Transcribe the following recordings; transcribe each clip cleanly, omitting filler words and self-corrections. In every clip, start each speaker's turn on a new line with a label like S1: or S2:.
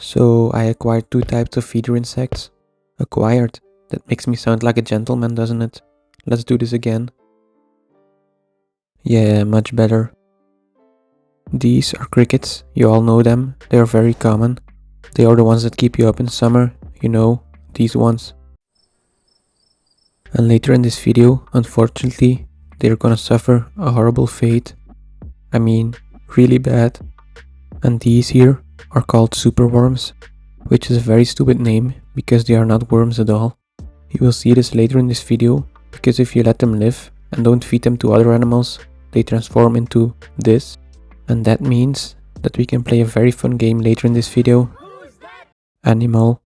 S1: So I acquired 2 types of feeder insects. Acquired. That makes me sound like a gentleman, doesn't it? Let's do this again. Yeah, much better. These are crickets. You all know them. They are very common. They are the ones that keep you up in summer. You know, these ones. And later in this video, unfortunately, they're gonna suffer a horrible fate. I mean, really bad. And these here are called superworms, which is a very stupid name because they are not worms at all. You will see this later in this video, because if you let them live and don't feed them to other animals, they transform into this. And that means that we can play a very fun game later in this video. Animal.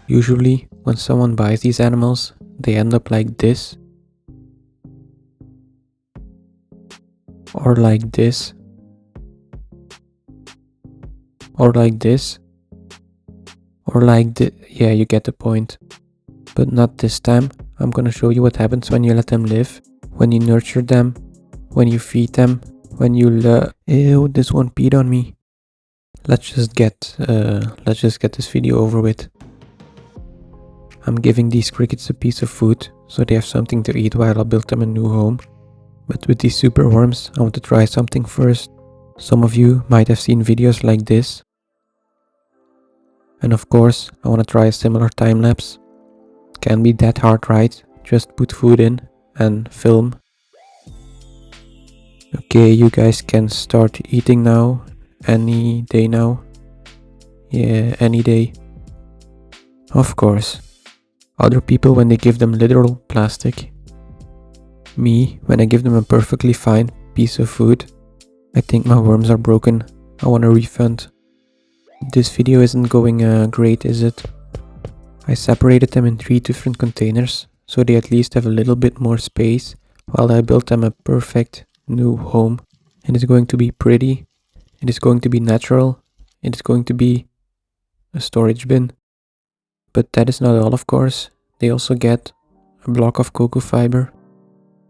S1: Usually, when someone buys these animals, they end up like this. Or like this. Or like this. Or like this. Yeah, you get the point. But not this time. I'm gonna show you what happens when you let them live. When you nurture them. When you feed them. When you Ew, this one peed on me. Let's just get this video over with. I'm giving these crickets a piece of food, so they have something to eat while I build them a new home. But with these superworms, I want to try something first. Some of you might have seen videos like this. And of course, I want to try a similar time lapse. Can't be that hard, right? Just put food in and film. Okay, you guys can start eating now. Any day now. Yeah, any day. Of course. Other people when they give them literal plastic. Me, when I give them a perfectly fine piece of food. I think my worms are broken. I want a refund. This video isn't going great, is it? I separated them in 3 different containers, so they at least have a little bit more space, while I built them a perfect new home. It is going to be pretty. It is going to be natural. It is going to be a storage bin. But that is not all, of course. They also get a block of cocoa fiber.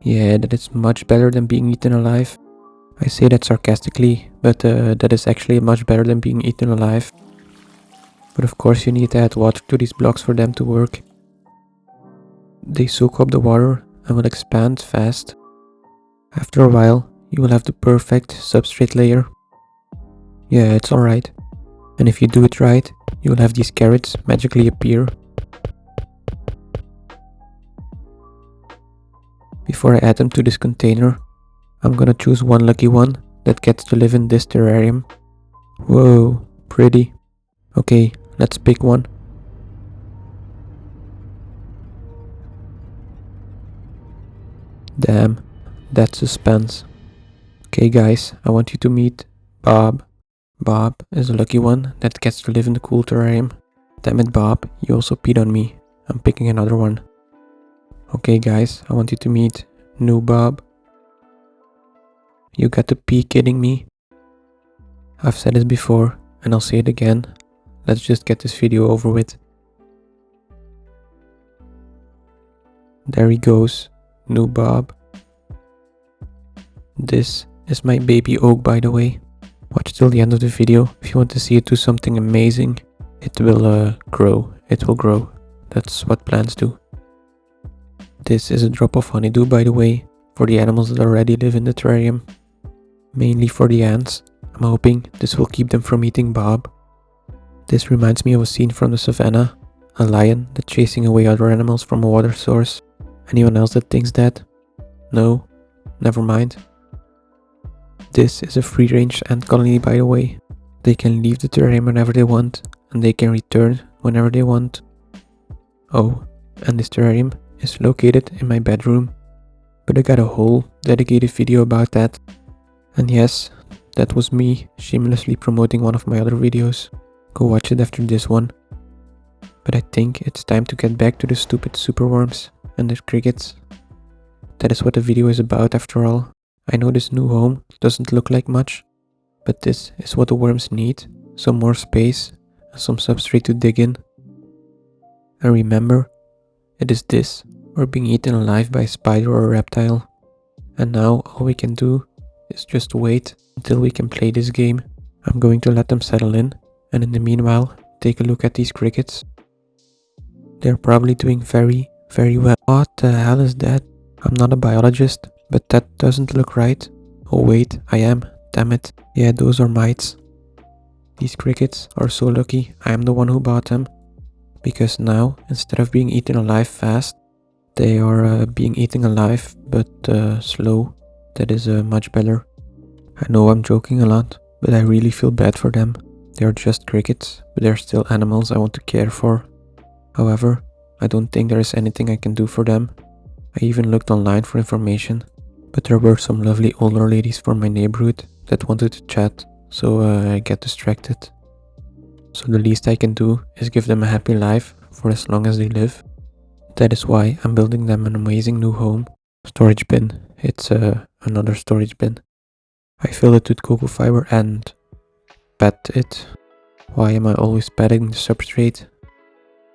S1: Yeah, that is much better than being eaten alive. I say that sarcastically, but that is actually much better than being eaten alive. But of course you need to add water to these blocks for them to work. They soak up the water and will expand fast. After a while, you will have the perfect substrate layer. Yeah, it's alright. And if you do it right, you will have these carrots magically appear. Before I add them to this container, I'm gonna choose one lucky one that gets to live in this terrarium. Whoa, pretty. Okay, let's pick one. Damn, that's suspense. Okay guys, I want you to meet Bob. Bob is a lucky one that gets to live in the cool terrarium. Damn it, Bob, you also peed on me. I'm picking another one. Okay guys, I want you to meet new Bob. You got to be kidding me. I've said it before and I'll say it again. Let's just get this video over with. There he goes, new Bob. This is my baby oak, by the way. Watch till the end of the video if you want to see it do something amazing. It will grow. It will grow. That's what plants do. This is a drop of honeydew, by the way, for the animals that already live in the terrarium. Mainly for the ants. I'm hoping this will keep them from eating Bob. This reminds me of a scene from the savannah. A lion that's chasing away other animals from a water source. Anyone else that thinks that? No? Never mind. This is a free-range ant colony, by the way. They can leave the terrarium whenever they want, and they can return whenever they want. Oh, and this terrarium is located in my bedroom. But I got a whole dedicated video about that. And yes, that was me shamelessly promoting one of my other videos. Go watch it after this one. But I think it's time to get back to the stupid superworms and the crickets. That is what the video is about after all. I know this new home doesn't look like much, but this is what the worms need. Some more space and some substrate to dig in. And remember, it is this or being eaten alive by a spider or a reptile. And now all we can do is just wait until we can play this game. I'm going to let them settle in And in the meanwhile, take a look at these crickets. They're probably doing very, very well. What the hell is that? I'm not a biologist, but that doesn't look right. Oh wait, I am. Damn it. Yeah, those are mites. These crickets are so lucky I am the one who bought them. Because now, instead of being eaten alive fast, they are being eaten alive, but slow. That is much better. I know I'm joking a lot, but I really feel bad for them. They are just crickets, but they're still animals I want to care for. However, I don't think there is anything I can do for them. I even looked online for information, but there were some lovely older ladies from my neighborhood that wanted to chat, so I get distracted. So the least I can do is give them a happy life for as long as they live. That is why I'm building them an amazing new home. Storage bin. It's another storage bin. I fill it with cocoa fiber and pat it. Why am I always patting the substrate?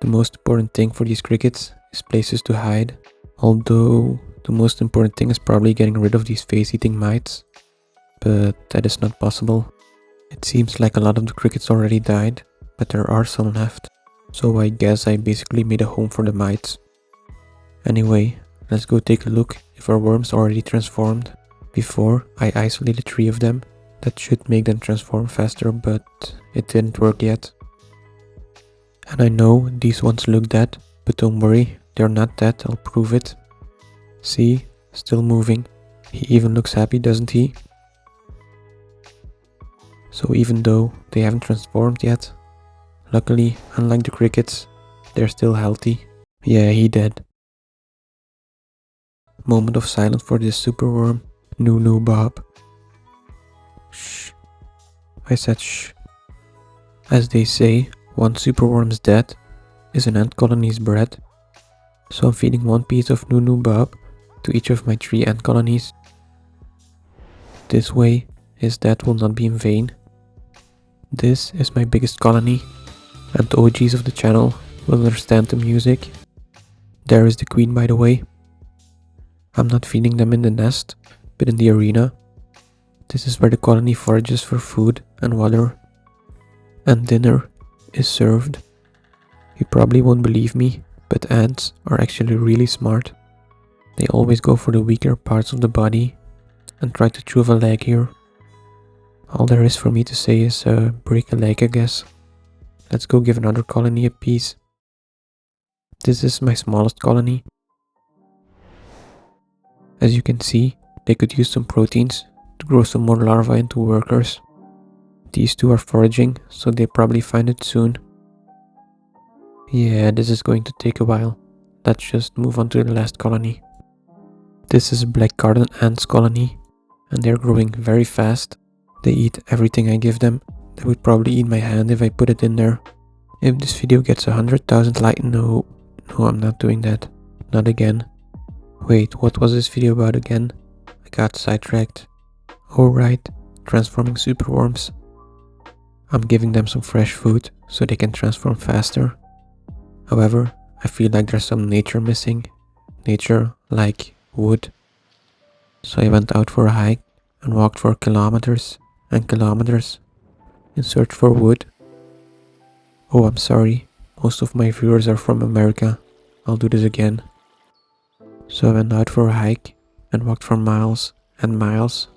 S1: The most important thing for these crickets is places to hide. Although the most important thing is probably getting rid of these face-eating mites. But that is not possible. It seems like a lot of the crickets already died, but there are some left. So I guess I basically made a home for the mites. Anyway, let's go take a look if our worms already transformed. Before, I isolated 3 of them. That should make them transform faster, but it didn't work yet. And I know these ones look dead, but don't worry, they're not dead, I'll prove it. See, still moving. He even looks happy, doesn't he? So even though they haven't transformed yet, luckily, unlike the crickets, they're still healthy. Yeah, he dead. Moment of silence for this superworm. No, Bob. Shh. I said shh. As they say, one superworm's dead is an ant colony's bread. So I'm feeding 1 piece of Nunu Bob to each of my 3 ant colonies. This way, his death will not be in vain. This is my biggest colony, and the OGs of the channel will understand the music. There is the queen, by the way. I'm not feeding them in the nest, but in the arena. This is where the colony forages for food and water. And dinner is served. You probably won't believe me, but ants are actually really smart. They always go for the weaker parts of the body and try to chew off a leg here. All there is for me to say is break a leg, I guess. Let's go give another colony a piece. This is my smallest colony. As you can see, they could use some proteins to grow some more larvae into workers. These 2 are foraging, so they probably find it soon. Yeah, this is going to take a while. Let's just move on to the last colony. This is black garden ants colony, and they're growing very fast. They eat everything I give them. They would probably eat my hand if I put it in there. If this video gets 100,000 likes, no, I'm not doing that. Not again. Wait, what was this video about again? I got sidetracked. Oh right, transforming superworms. I'm giving them some fresh food so they can transform faster. However, I feel like there's some nature missing. Nature like wood. So I went out for a hike and walked for kilometers and kilometers in search for wood. Oh, I'm sorry. Most of my viewers are from America. I'll do this again. So I went out for a hike and walked for miles and miles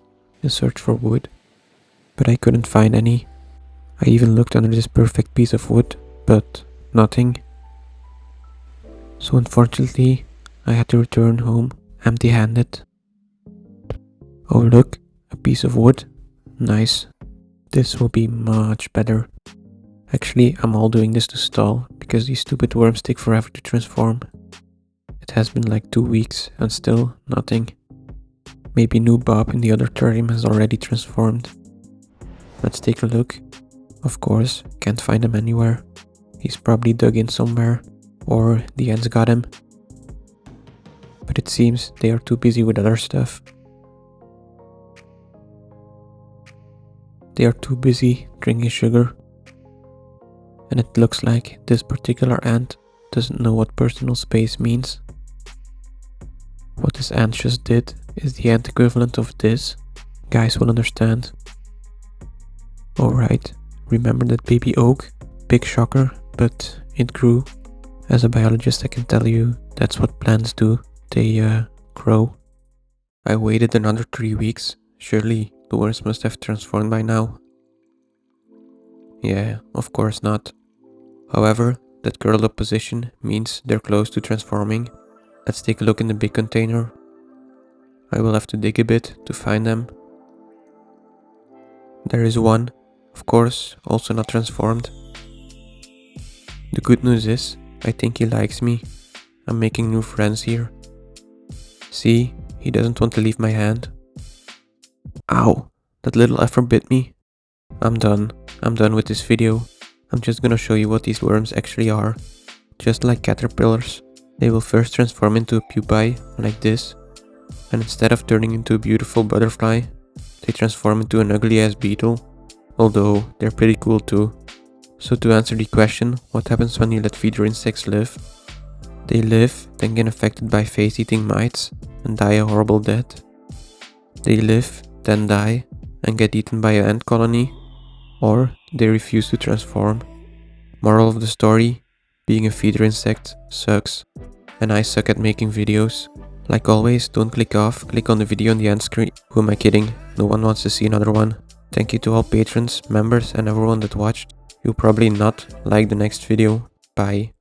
S1: in search for wood. But I couldn't find any. I even looked under this perfect piece of wood, but nothing. So unfortunately, I had to return home empty-handed. Oh look, a piece of wood. Nice. This will be much better. Actually, I'm all doing this to stall, because these stupid worms take forever to transform. It has been like 2 weeks and still nothing. Maybe new Bob in the other terrarium has already transformed. Let's take a look. Of course, can't find him anywhere. He's probably dug in somewhere, or the ants got him. But it seems they are too busy with other stuff. They are too busy drinking sugar. And it looks like this particular ant doesn't know what personal space means. What this ant just did is the ant equivalent of this. Guys will understand. Alright, Remember that baby oak? Big shocker, but it grew. As a biologist, I can tell you that's what plants do. They grow. I waited another 3 weeks. Surely the worms must have transformed by now. Yeah, of course not. However, that curled up position means they're close to transforming. Let's take a look in the big container. I will have to dig a bit to find them. There is one, of course, also not transformed. The good news is, I think he likes me. I'm making new friends here. See, he doesn't want to leave my hand. Ow, that little effer bit me. I'm done with this video. I'm just gonna show you what these worms actually are. Just like caterpillars, they will first transform into a pupae, like this. And instead of turning into a beautiful butterfly, they transform into an ugly ass beetle. Although, they're pretty cool too. So to answer the question, what happens when you let feeder insects live? They live, then get infected by face-eating mites, and die a horrible death. They live, then die, and get eaten by an ant colony. Or they refuse to transform. Moral of the story, being a feeder insect sucks. And I suck at making videos. Like always, don't click off, click on the video on the end screen. Who am I kidding? No one wants to see another one. Thank you to all patrons, members and everyone that watched. You'll probably not like the next video. Bye.